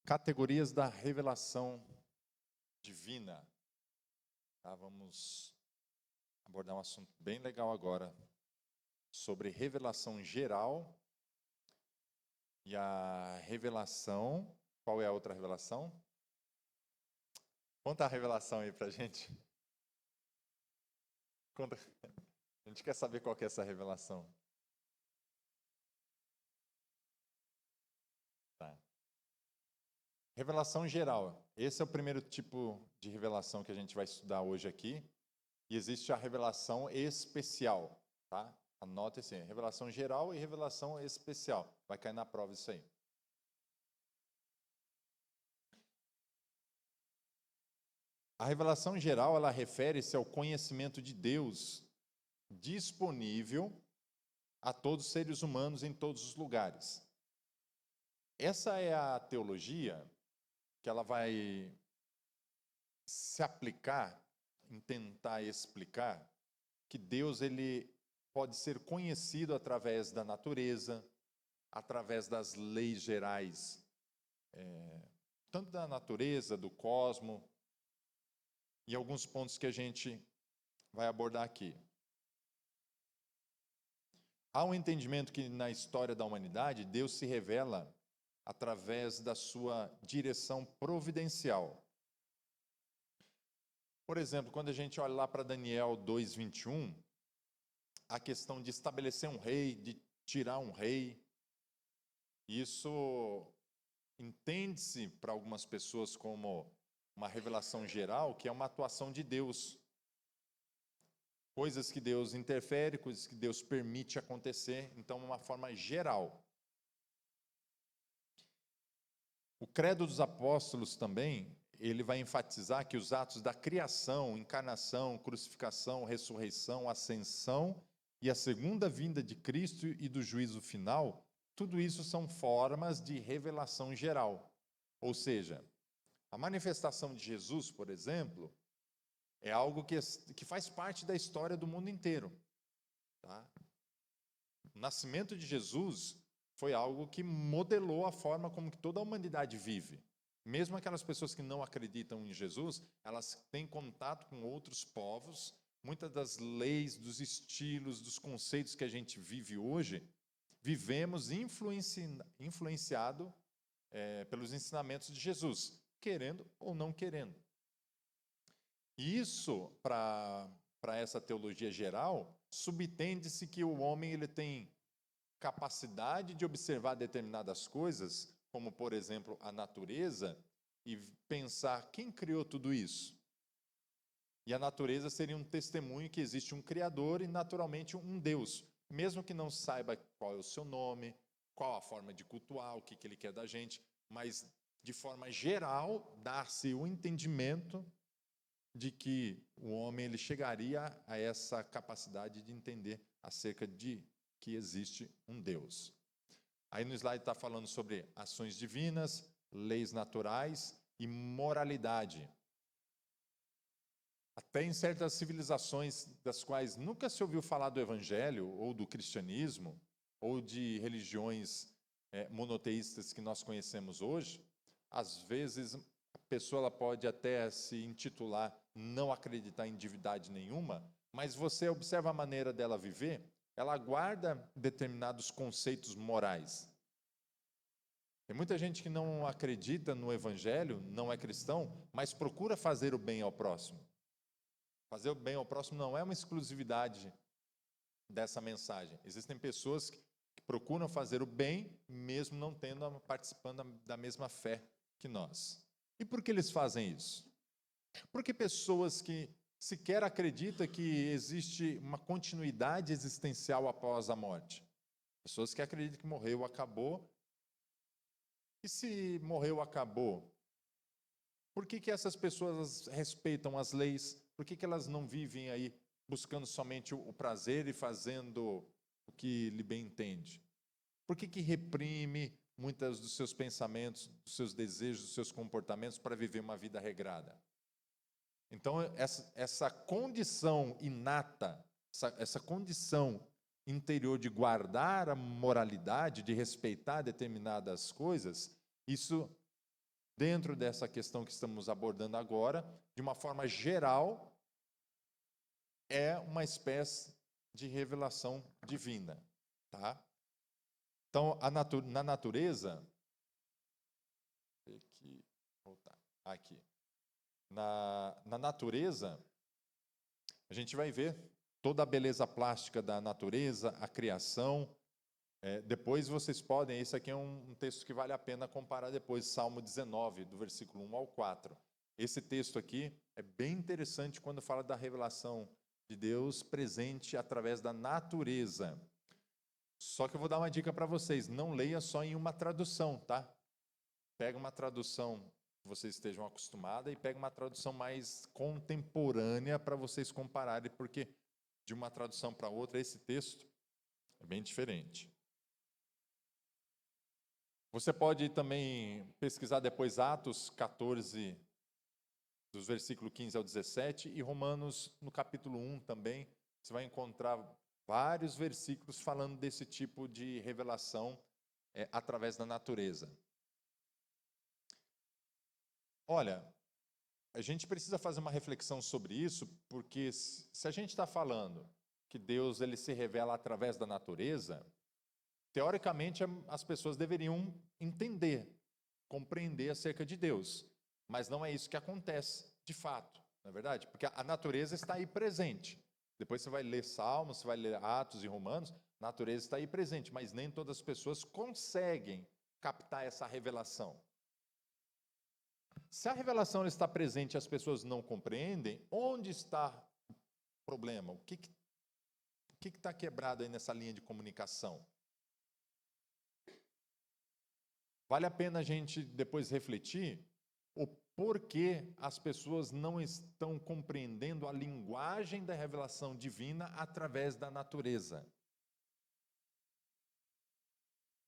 Categorias da revelação divina. Tá, vamos abordar um assunto bem legal agora, sobre revelação geral e a revelação. Qual é a outra revelação? Conta a revelação aí pra gente. Conta. A gente quer saber qual que é essa revelação. Tá. Revelação geral. Esse é o primeiro tipo de revelação que a gente vai estudar hoje aqui. E existe a revelação especial, tá? Anote assim, revelação geral e revelação especial. Vai cair na prova isso aí. A revelação geral, ela refere-se ao conhecimento de Deus disponível a todos os seres humanos em todos os lugares. Essa é a teologia que ela vai se aplicar em tentar explicar que Deus ele pode ser conhecido através da natureza, através das leis gerais, tanto da natureza, do cosmos, e alguns pontos que a gente vai abordar aqui. Há um entendimento que na história da humanidade, Deus se revela através da sua direção providencial. Por exemplo, quando a gente olha lá para Daniel 2:21, a questão de estabelecer um rei, de tirar um rei, isso entende-se para algumas pessoas como uma revelação geral, que é uma atuação de Deus. Coisas que Deus interfere, coisas que Deus permite acontecer, então uma forma geral. O Credo dos Apóstolos também, ele vai enfatizar que os atos da criação, encarnação, crucificação, ressurreição, ascensão e a segunda vinda de Cristo e do juízo final, tudo isso são formas de revelação geral. Ou seja, a manifestação de Jesus, por exemplo, é algo que faz parte da história do mundo inteiro. Tá? O nascimento de Jesus foi algo que modelou a forma como que toda a humanidade vive. Mesmo aquelas pessoas que não acreditam em Jesus, elas têm contato com outros povos. Muitas das leis, dos estilos, dos conceitos que a gente vive hoje, vivemos influenciado pelos ensinamentos de Jesus, querendo ou não querendo. E isso, para essa teologia geral, subtende-se que o homem ele tem capacidade de observar determinadas coisas, como, por exemplo, a natureza, e pensar quem criou tudo isso. E a natureza seria um testemunho que existe um Criador e, naturalmente, um Deus. Mesmo que não saiba qual é o seu nome, qual a forma de cultuar, o que ele quer da gente, mas, de forma geral, dar-se o entendimento de que o homem ele chegaria a essa capacidade de entender acerca de que existe um Deus. Aí no slide está falando sobre ações divinas, leis naturais e moralidade. Até em certas civilizações das quais nunca se ouviu falar do evangelho ou do cristianismo ou de religiões monoteístas que nós conhecemos hoje, às vezes a pessoa ela pode até se intitular não acreditar em divindade nenhuma, mas você observa a maneira dela viver, ela guarda determinados conceitos morais. Tem muita gente que não acredita no evangelho, não é cristão, mas procura fazer o bem ao próximo. Fazer o bem ao próximo não é uma exclusividade dessa mensagem. Existem pessoas que procuram fazer o bem, mesmo não participando da mesma fé que nós. E por que eles fazem isso? Porque pessoas que sequer acreditam que existe uma continuidade existencial após a morte. Pessoas que acreditam que morreu, acabou. E se morreu, acabou? Por que essas pessoas respeitam as leis? Por que elas não vivem aí buscando somente o prazer e fazendo o que lhe bem entende? Por que reprime muitos dos seus pensamentos, dos seus desejos, dos seus comportamentos para viver uma vida regrada? Então, essa condição inata, essa condição interior de guardar a moralidade, de respeitar determinadas coisas, isso dentro dessa questão que estamos abordando agora, de uma forma geral, é uma espécie de revelação divina, tá? Então, na natureza, aqui, na natureza, a gente vai ver toda a beleza plástica da natureza, a criação. Depois vocês podem, esse aqui é um texto que vale a pena comparar depois, Salmo 19, do versículo 1 ao 4. Esse texto aqui é bem interessante quando fala da revelação de Deus presente através da natureza. Só que eu vou dar uma dica para vocês, não leia só em uma tradução, tá? Pega uma tradução que vocês estejam acostumados e pega uma tradução mais contemporânea para vocês compararem, porque de uma tradução para outra, esse texto é bem diferente. Você pode também pesquisar depois Atos 14, dos versículos 15 ao 17, e Romanos, no capítulo 1 também, você vai encontrar vários versículos falando desse tipo de revelação através da natureza. Olha, a gente precisa fazer uma reflexão sobre isso, porque se a gente está falando que Deus ele se revela através da natureza, teoricamente as pessoas deveriam entender, compreender acerca de Deus, mas não é isso que acontece de fato, não é verdade? Porque a natureza está aí presente. Depois você vai ler Salmos, você vai ler Atos e Romanos, a natureza está aí presente, mas nem todas as pessoas conseguem captar essa revelação. Se a revelação está presente e as pessoas não compreendem, onde está o problema? O que está quebrado aí nessa linha de comunicação? Vale a pena a gente depois refletir o porquê as pessoas não estão compreendendo a linguagem da revelação divina através da natureza.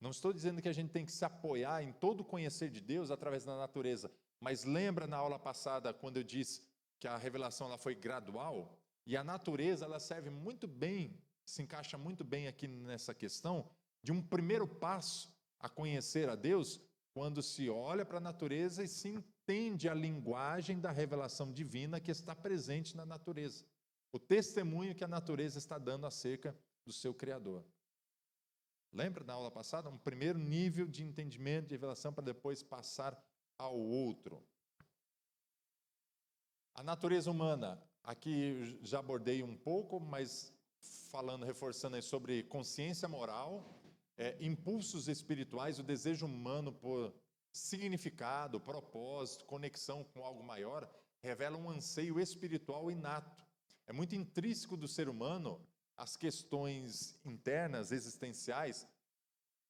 Não estou dizendo que a gente tem que se apoiar em todo o conhecer de Deus através da natureza, mas lembra na aula passada quando eu disse que a revelação ela foi gradual? E a natureza ela serve muito bem, se encaixa muito bem aqui nessa questão de um primeiro passo a conhecer a Deus, quando se olha para a natureza e se entende a linguagem da revelação divina que está presente na natureza. O testemunho que a natureza está dando acerca do seu Criador. Lembra na aula passada? Um primeiro nível de entendimento, de revelação, para depois passar ao outro. A natureza humana, aqui já abordei um pouco, mas falando, reforçando aí sobre consciência moral, impulsos espirituais, o desejo humano por significado, propósito, conexão com algo maior, revela um anseio espiritual inato. É muito intrínseco do ser humano as questões internas, existenciais.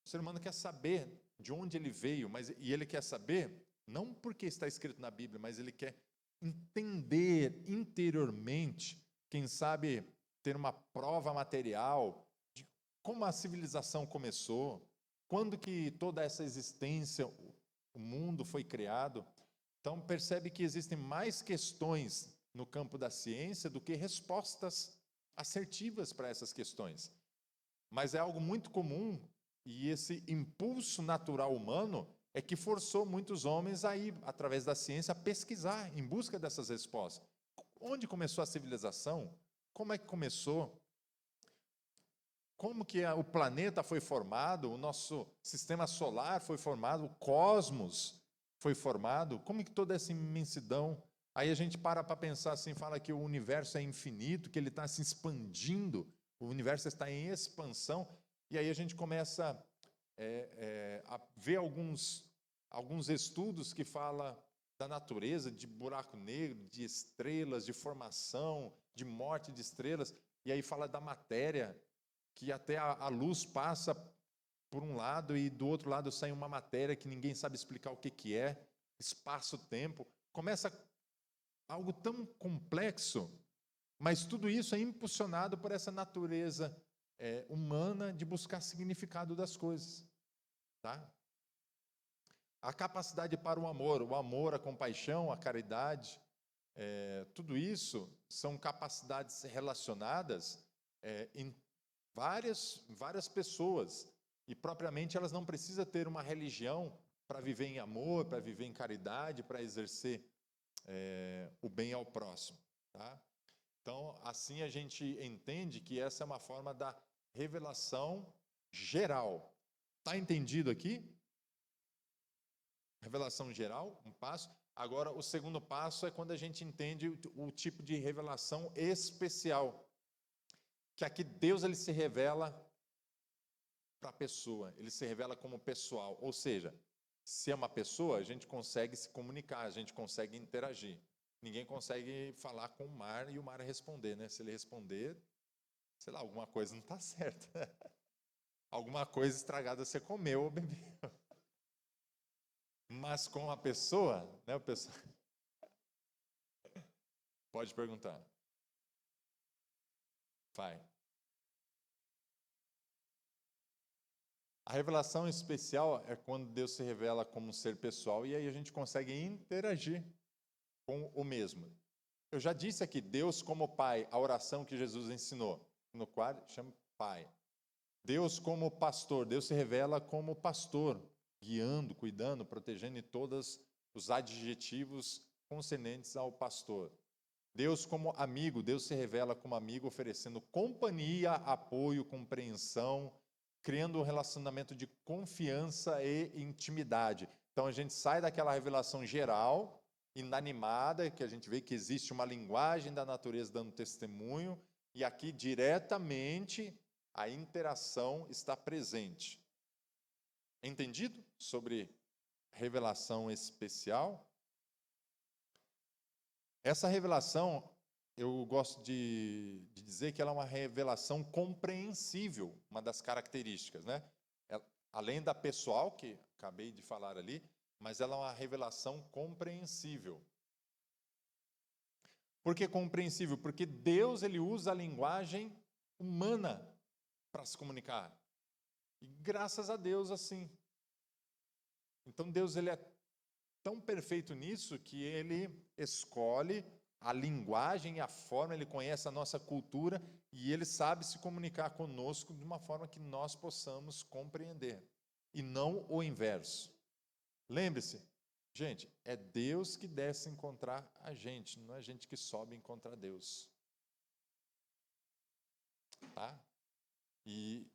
O ser humano quer saber de onde ele veio, e ele quer saber, não porque está escrito na Bíblia, mas ele quer entender interiormente, quem sabe ter uma prova material de como a civilização começou, quando que toda essa existência, o mundo foi criado. Então percebe que existem mais questões no campo da ciência do que respostas assertivas para essas questões. Mas é algo muito comum, e esse impulso natural humano é que forçou muitos homens a ir, através da ciência, a pesquisar em busca dessas respostas. Onde começou a civilização? Como é que começou? Como que o planeta foi formado? O nosso sistema solar foi formado? O cosmos foi formado? Como que toda essa imensidão? Aí a gente para pensar assim, fala que o universo é infinito, que ele está se expandindo, o universo está em expansão, e aí a gente começa a ver alguns estudos que falam da natureza, de buraco negro, de estrelas, de formação, de morte de estrelas, e aí fala da matéria, que até a luz passa por um lado e do outro lado sai uma matéria que ninguém sabe explicar o que é, espaço-tempo. Começa algo tão complexo, mas tudo isso é impulsionado por essa natureza humana de buscar significado das coisas. Tá? A capacidade para o amor, a compaixão, a caridade, tudo isso são capacidades relacionadas em várias pessoas, e propriamente elas não precisam ter uma religião para viver em amor, para viver em caridade, para exercer o bem ao próximo. Tá? Então, assim a gente entende que essa é uma forma da revelação geral. Está entendido aqui? Revelação geral, um passo. Agora, o segundo passo é quando a gente entende o tipo de revelação especial. Que aqui Deus ele se revela para a pessoa, ele se revela como pessoal. Ou seja, se é uma pessoa, a gente consegue se comunicar, a gente consegue interagir. Ninguém consegue falar com o mar e o mar responder, né? Se ele responder, sei lá, alguma coisa não está certa. Alguma coisa estragada você comeu ou bebeu. Mas com a pessoa, né? A pessoa... Pode perguntar. Vai. A revelação especial é quando Deus se revela como um ser pessoal e aí a gente consegue interagir com o mesmo. Eu já disse aqui, Deus como Pai, a oração que Jesus ensinou, no qual chama Pai. Deus como pastor, Deus se revela como pastor, guiando, cuidando, protegendo em todos os adjetivos concernentes ao pastor. Deus como amigo, Deus se revela como amigo, oferecendo companhia, apoio, compreensão, criando um relacionamento de confiança e intimidade. Então a gente sai daquela revelação geral, inanimada, que a gente vê que existe uma linguagem da natureza dando testemunho, e aqui diretamente a interação está presente. Entendido sobre revelação especial? Essa revelação, eu gosto de dizer que ela é uma revelação compreensível, uma das características, né? Além da pessoal, que acabei de falar ali, mas ela é uma revelação compreensível. Por que compreensível? Porque Deus ele usa a linguagem humana para se comunicar. E graças a Deus assim. Então Deus ele é tão perfeito nisso que ele escolhe a linguagem e a forma, ele conhece a nossa cultura e ele sabe se comunicar conosco de uma forma que nós possamos compreender, e não o inverso. Lembre-se, gente, é Deus que desce encontrar a gente, não é a gente que sobe encontrar Deus. Tá? E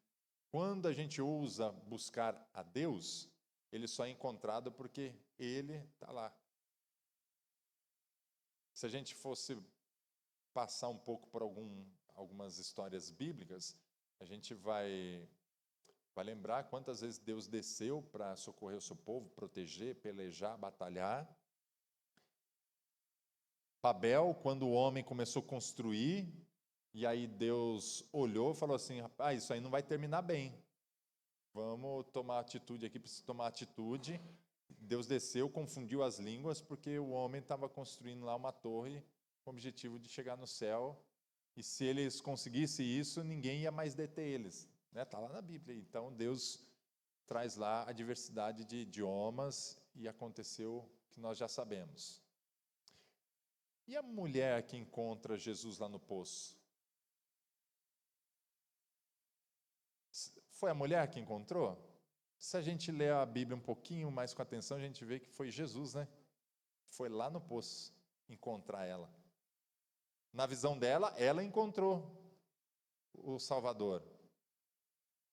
quando a gente ousa buscar a Deus, ele só é encontrado porque ele está lá. Se a gente fosse passar um pouco por algumas histórias bíblicas, a gente vai lembrar quantas vezes Deus desceu para socorrer o seu povo, proteger, pelejar, batalhar. Babel, quando o homem começou a construir, e aí Deus olhou e falou assim, rapaz, isso aí não vai terminar bem. Vamos tomar atitude aqui, precisa tomar atitude. Deus desceu, confundiu as línguas, porque o homem estava construindo lá uma torre com o objetivo de chegar no céu. E se eles conseguissem isso, ninguém ia mais deter eles. Está lá na Bíblia. Então, Deus traz lá a diversidade de idiomas e aconteceu o que nós já sabemos. E a mulher que encontra Jesus lá no poço? Foi a mulher que encontrou? Se a gente ler a Bíblia um pouquinho mais com atenção, a gente vê que foi Jesus, né? Foi lá no poço encontrar ela. Na visão dela, ela encontrou o Salvador.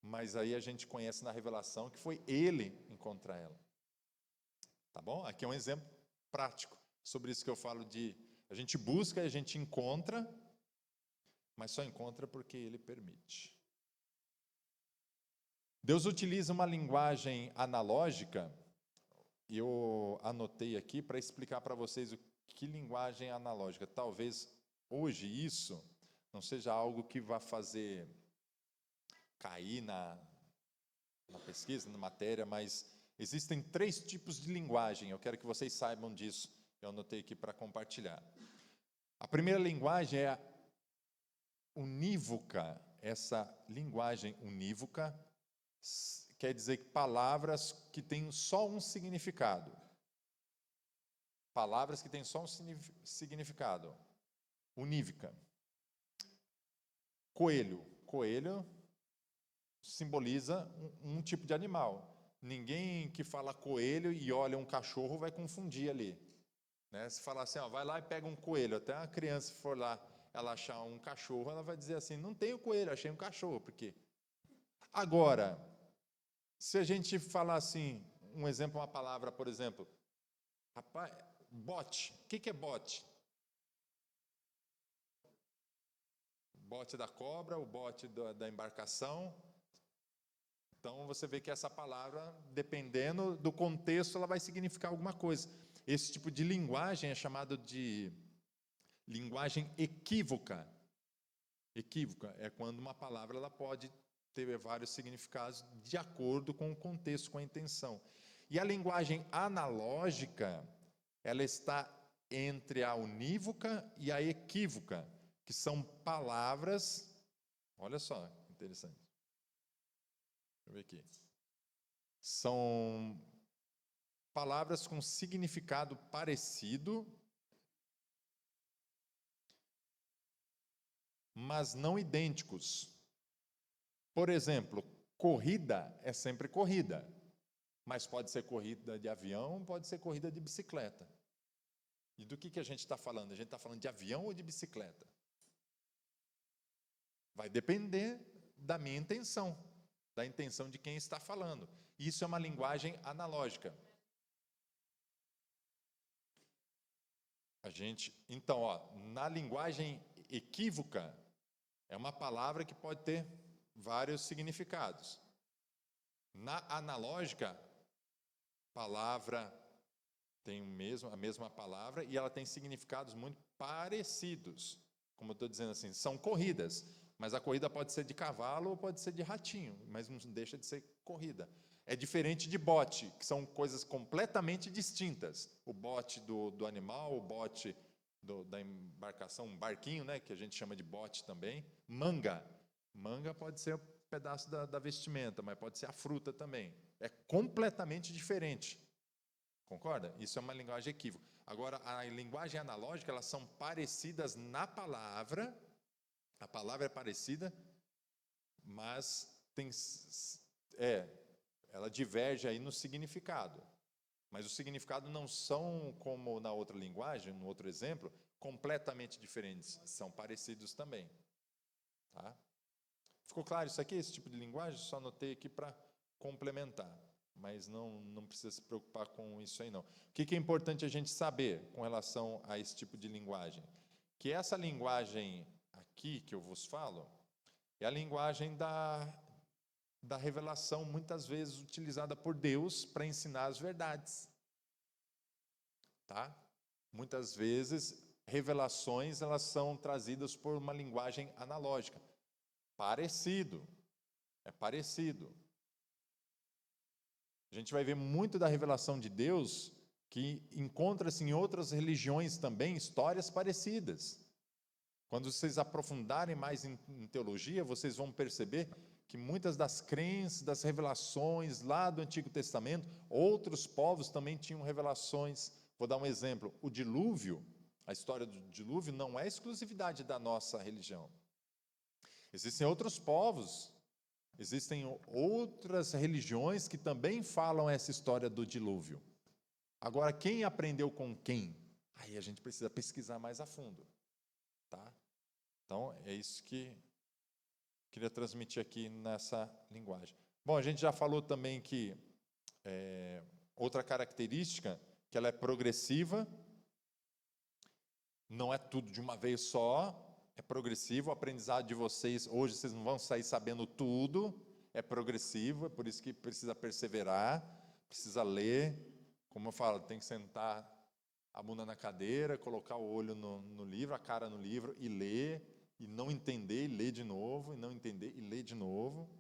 Mas aí a gente conhece na revelação que foi ele encontrar ela. Tá bom? Aqui é um exemplo prático sobre isso que eu falo de a gente busca e a gente encontra, mas só encontra porque ele permite. Deus utiliza uma linguagem analógica, e eu anotei aqui para explicar para vocês o que linguagem analógica. Talvez hoje isso não seja algo que vá fazer cair na pesquisa, na matéria, mas existem 3 tipos de linguagem. Eu quero que vocês saibam disso. Eu anotei aqui para compartilhar. A primeira linguagem é a unívoca. Essa linguagem unívoca quer dizer que palavras que têm só um significado. Palavras que têm só um significado. Unívoca. Coelho. Coelho simboliza um tipo de animal. ninguém que fala coelho e olha um cachorro vai confundir ali, né? Se falar assim, ó, vai lá e pega um coelho, até a criança se for lá, ela achar um cachorro, ela vai dizer assim, não tenho coelho, achei um cachorro, por quê? Agora, se a gente falar assim, um exemplo, uma palavra, por exemplo, rapaz, bote, o que é bote? Bote da cobra, o bote da embarcação. Então você vê que essa palavra, dependendo do contexto, ela vai significar alguma coisa. Esse tipo de linguagem é chamado de linguagem equívoca. Equívoca é quando uma palavra ela pode ter vários significados de acordo com o contexto, com a intenção. E a linguagem analógica, ela está entre a unívoca e a equívoca, que são palavras, olha só, interessante. Deixa eu ver aqui. São palavras com significado parecido, mas não idênticos. Por exemplo, corrida é sempre corrida, mas pode ser corrida de avião, pode ser corrida de bicicleta. E do que a gente está falando? A gente está falando de avião ou de bicicleta? Vai depender da minha intenção, da intenção de quem está falando. Isso é uma linguagem analógica. Então, na linguagem equívoca, é uma palavra que pode ter vários significados. Na analógica, palavra tem a mesma palavra e ela tem significados muito parecidos. Como eu estou dizendo assim, são corridas, mas a corrida pode ser de cavalo ou pode ser de ratinho, mas não deixa de ser corrida. É diferente de bote, que são coisas completamente distintas. O bote do animal, o bote da embarcação, um barquinho, né, que a gente chama de bote também. Manga. Manga pode ser um pedaço da vestimenta, mas pode ser a fruta também. É completamente diferente. Concorda? Isso é uma linguagem equívoca. Agora, a linguagem analógica, elas são parecidas na palavra, a palavra é parecida, mas ela diverge aí no significado. Mas os significados não são como na outra linguagem, no outro exemplo, completamente diferentes, são parecidos também. Tá? Ficou claro isso aqui, esse tipo de linguagem? Só anotei aqui para complementar, mas não precisa se preocupar com isso aí não. O que é importante a gente saber com relação a esse tipo de linguagem? Que essa linguagem aqui que eu vos falo, é a linguagem da revelação, muitas vezes utilizada por Deus para ensinar as verdades. Tá? Muitas vezes, revelações elas são trazidas por uma linguagem analógica. Parecido. É parecido. A gente vai ver muito da revelação de Deus que encontra-se em outras religiões também histórias parecidas. Quando vocês aprofundarem mais em teologia, vocês vão perceber que muitas das crenças, das revelações lá do Antigo Testamento, outros povos também tinham revelações. Vou dar um exemplo. O dilúvio, a história do dilúvio, não é exclusividade da nossa religião. Existem outros povos, existem outras religiões que também falam essa história do dilúvio. Agora, quem aprendeu com quem? Aí a gente precisa pesquisar mais a fundo. Tá? Então, é isso que queria transmitir aqui nessa linguagem. Bom, a gente já falou também que outra característica, que ela é progressiva, não é tudo de uma vez só, é progressivo, o aprendizado de vocês, hoje vocês não vão sair sabendo tudo, é progressivo, é por isso que precisa perseverar, precisa ler, como eu falo, tem que sentar a bunda na cadeira, colocar o olho no livro, a cara no livro e ler, e não entender, e ler de novo, e não entender, e ler de novo.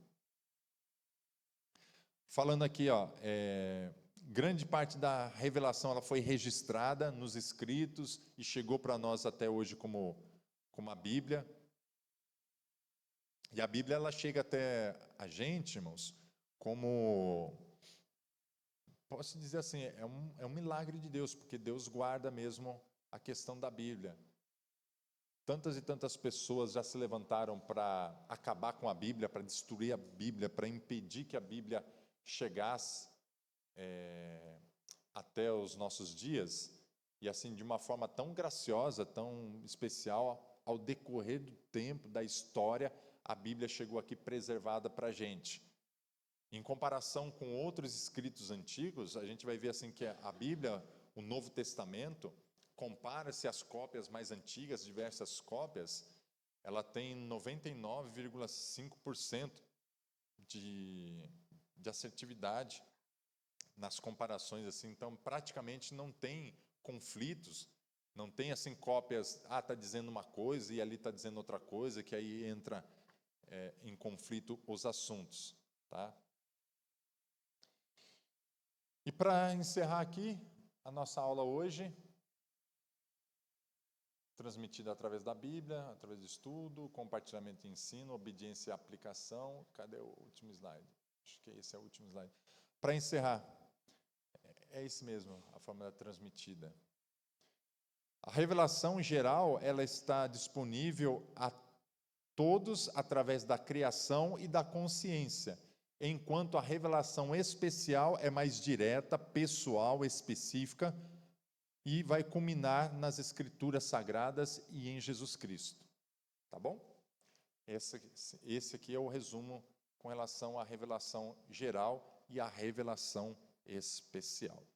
Falando aqui, grande parte da revelação ela foi registrada nos escritos e chegou para nós até hoje como a Bíblia. E a Bíblia ela chega até a gente, irmãos, como, posso dizer assim, é um milagre de Deus, porque Deus guarda mesmo a questão da Bíblia. Tantas e tantas pessoas já se levantaram para acabar com a Bíblia, para destruir a Bíblia, para impedir que a Bíblia chegasse até os nossos dias, e assim, de uma forma tão graciosa, tão especial, ao decorrer do tempo, da história, a Bíblia chegou aqui preservada para a gente. Em comparação com outros escritos antigos, a gente vai ver assim que a Bíblia, o Novo Testamento, compara-se às cópias mais antigas, diversas cópias, ela tem 99,5% de assertividade nas comparações, assim, então praticamente não tem conflitos, não tem assim cópias, está dizendo uma coisa e ali está dizendo outra coisa, que aí entra em conflito os assuntos, tá? E para encerrar aqui a nossa aula hoje, transmitida através da Bíblia, através do estudo, compartilhamento e ensino, obediência e aplicação. Cadê o último slide? Acho que esse é o último slide. Para encerrar, é esse mesmo, a forma transmitida. A revelação geral, ela está disponível a todos através da criação e da consciência, enquanto a revelação especial é mais direta, pessoal, específica, e vai culminar nas Escrituras Sagradas e em Jesus Cristo. Tá bom? Esse aqui é o resumo com relação à revelação geral e à revelação especial.